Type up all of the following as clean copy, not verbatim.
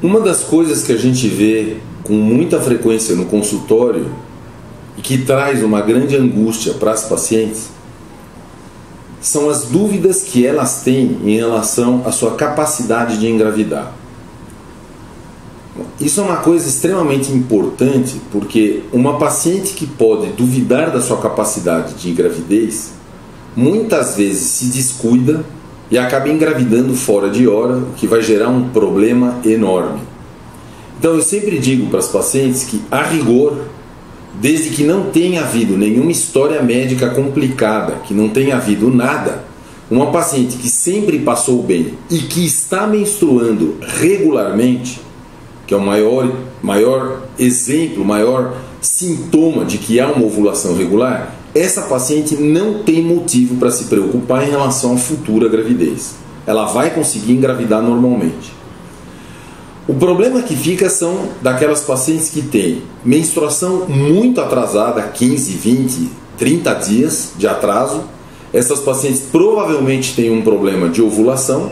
Uma das coisas que a gente vê com muita frequência no consultório e que traz uma grande angústia para as pacientes são as dúvidas que elas têm em relação à sua capacidade de engravidar. Isso é uma coisa extremamente importante, porque uma paciente que pode duvidar da sua capacidade de gravidez muitas vezes se descuida e acaba engravidando fora de hora, o que vai gerar um problema enorme. Então eu sempre digo para as pacientes que, a rigor, desde que não tenha havido nenhuma história médica complicada, que não tenha havido nada, uma paciente que sempre passou bem e que está menstruando regularmente, que é o maior exemplo, maior sintoma de que há uma ovulação regular, essa paciente não tem motivo para se preocupar em relação à futura gravidez. Ela vai conseguir engravidar normalmente. O problema que fica são daquelas pacientes que têm menstruação muito atrasada, 15, 20, 30 dias de atraso. Essas pacientes provavelmente têm um problema de ovulação,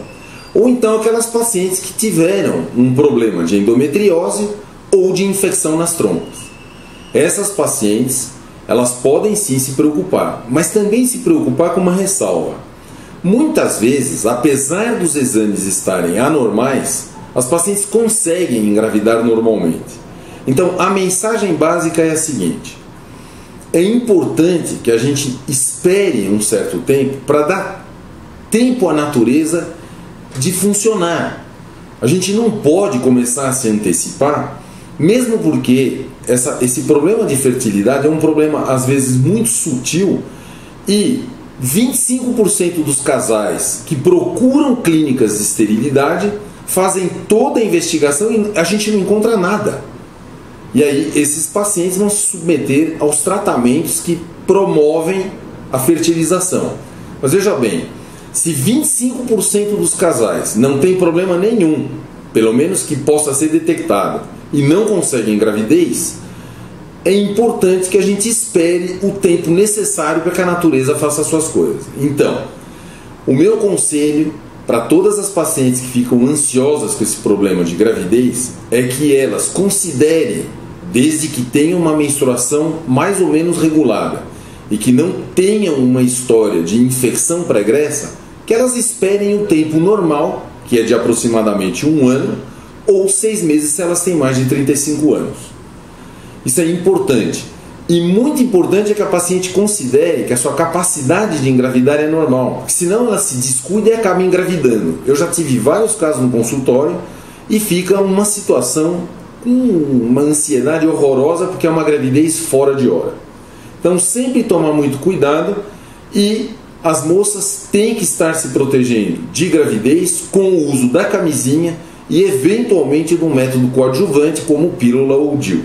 ou então aquelas pacientes que tiveram um problema de endometriose ou de infecção nas trompas. Essas pacientes, elas podem sim se preocupar, mas também se preocupar com uma ressalva. Muitas vezes, apesar dos exames estarem anormais, as pacientes conseguem engravidar normalmente. Então, a mensagem básica é a seguinte: é importante que a gente espere um certo tempo para dar tempo à natureza de funcionar. A gente não pode começar a se antecipar, mesmo porque esse problema de fertilidade é um problema às vezes muito sutil e 25% dos casais que procuram clínicas de esterilidade fazem toda a investigação e a gente não encontra nada. E aí esses pacientes vão se submeter aos tratamentos que promovem a fertilização. Mas veja bem, se 25% dos casais não tem problema nenhum, pelo menos que possa ser detectado, e não conseguem gravidez, é importante que a gente espere o tempo necessário para que a natureza faça as suas coisas. Então, o meu conselho para todas as pacientes que ficam ansiosas com esse problema de gravidez é que elas considerem, desde que tenham uma menstruação mais ou menos regulada e que não tenham uma história de infecção pregressa, que elas esperem o tempo normal, que é de aproximadamente 1 ano, ou 6 meses se elas têm mais de 35 anos. Isso é importante. E muito importante é que a paciente considere que a sua capacidade de engravidar é normal, porque senão ela se descuida e acaba engravidando. Eu já tive vários casos no consultório e fica uma situação com uma ansiedade horrorosa porque é uma gravidez fora de hora. Então sempre tomar muito cuidado, e as moças têm que estar se protegendo de gravidez com o uso da camisinha e eventualmente de um método coadjuvante como pílula ou DIU.